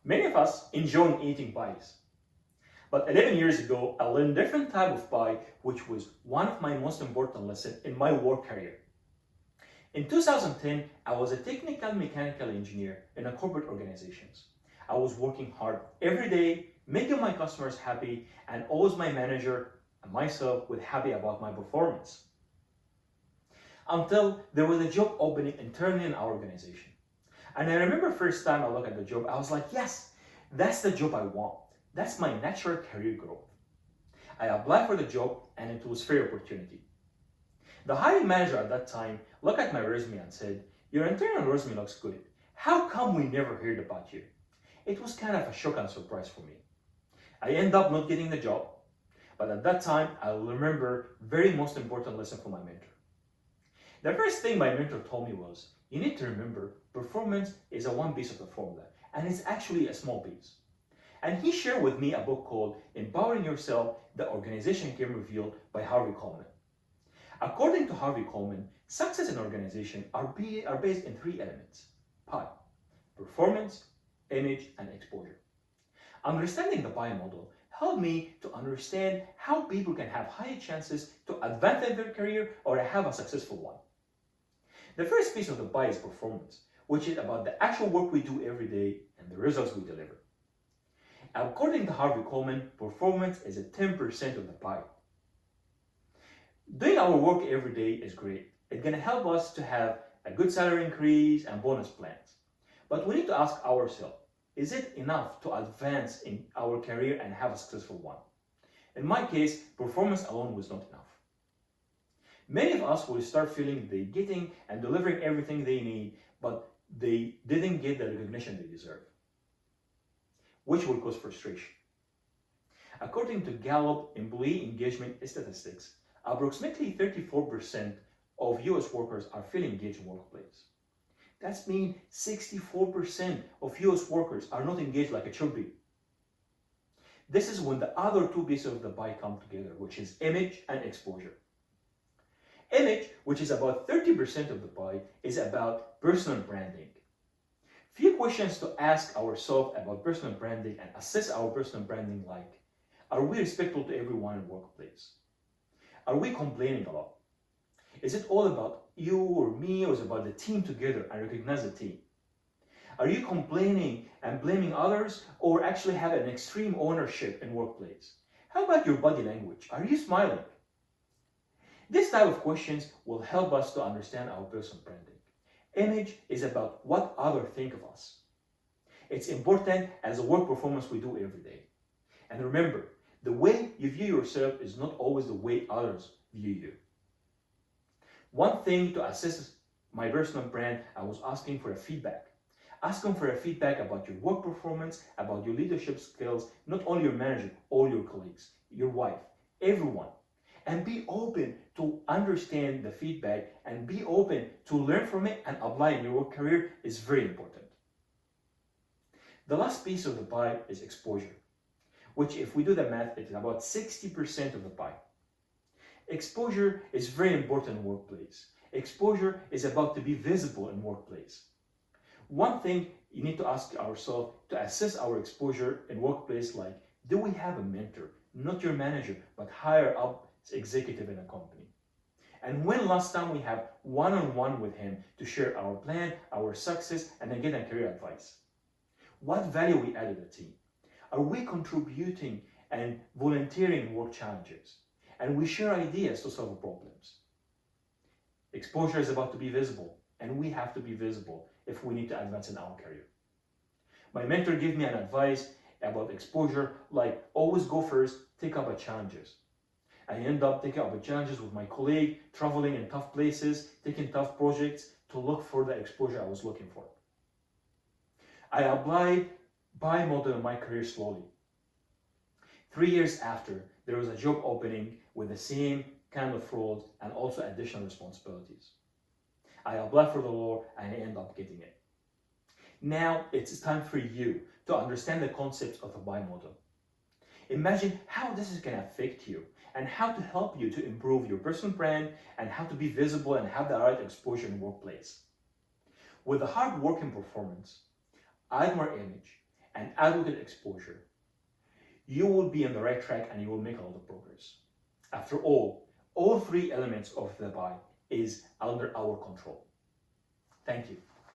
Many of us enjoy eating pies. But 11 years ago, I learned a different type of pie, which was one of my most important lessons in my work career. In 2010, I was a technical mechanical engineer in a corporate organization. I was working hard every day, making my customers happy, and always my manager and myself were happy about my performance. Until there was a job opening internally in our organization. And I remember first time I looked at the job, I was like, yes, that's the job I want. That's my natural career growth. I applied for the job and it was fair opportunity. The hiring manager at that time looked at my resume and said, your internal resume looks good. How come we never heard about you? It was kind of a shock and surprise for me. I ended up not getting the job, but at that time I will remember very most important lesson from my mentor. The first thing my mentor told me was, you need to remember performance is a one piece of the formula, and it's actually a small piece. And he shared with me a book called Empowering Yourself, The Organization Can Reveal by Harvey Coleman. According to Harvey Coleman, success in organization are based in three elements: PI, performance, image, and exposure. Understanding the PI model helped me to understand how people can have higher chances to advance in their career or have a successful one. The first piece of the pie is performance, which is about the actual work we do every day and the results we deliver. According to Harvey Coleman, performance is 10% of the pie. Doing our work every day is great. It's going to help us to have a good salary increase and bonus plans. But we need to ask ourselves, is it enough to advance in our career and have a successful one? In my case, performance alone was not enough. Many of us will start feeling they're getting and delivering everything they need, but they didn't get the recognition they deserve, which will cause frustration. According to Gallup employee engagement statistics, approximately 34% of US workers are feeling engaged in workplace. That means 64% of US workers are not engaged like it should be. This is when the other two pieces of the pie come together, which is image and exposure. Image, which is about 30% of the pie, is about personal branding. Few questions to ask ourselves about personal branding and assess our personal branding like, are we respectful to everyone in the workplace? Are we complaining a lot? Is it all about you or me, or is it about the team together and recognize the team? Are you complaining and blaming others, or actually have an extreme ownership in workplace? How about your body language? Are you smiling? This type of questions will help us to understand our personal branding. Image is about what others think of us. It's important as a work performance we do every day. And remember, the way you view yourself is not always the way others view you. One thing to assess my personal brand, I was asking for a feedback. Asking for a feedback about your work performance, about your leadership skills, not only your manager, all your colleagues, your wife, everyone. And be open to understand the feedback and be open to learn from it and apply in your work career is very important. The last piece of the pie is exposure, which if we do the math, it's about 60% of the pie. Exposure is very important in workplace. Exposure is about to be visible in workplace. One thing you need to ask ourselves to assess our exposure in workplace, like, do we have a mentor, not your manager, but higher up executive in a company? And when last time we have one-on-one with him to share our plan, our success, and then get a career advice? What value we add to the team? Are we contributing and volunteering in work challenges? And we share ideas to solve problems. Exposure is about to be visible, and we have to be visible if we need to advance in our career. My mentor gave me an advice about exposure, like always go first, take up challenges. I end up taking up challenges with my colleague, traveling in tough places, taking tough projects to look for the exposure I was looking for. I applied PI model in my career slowly. 3 years after, there was a job opening with the same kind of roles and also additional responsibilities. I applied for the role and I ended up getting it. Now it's time for you to understand the concepts of the PI model. Imagine how this is going to affect you and how to help you to improve your personal brand and how to be visible and have the right exposure in the workplace. With a hard working performance, add more image, and adequate exposure, you will be on the right track and you will make a lot of progress. After all three elements of the buy is under our control. Thank you.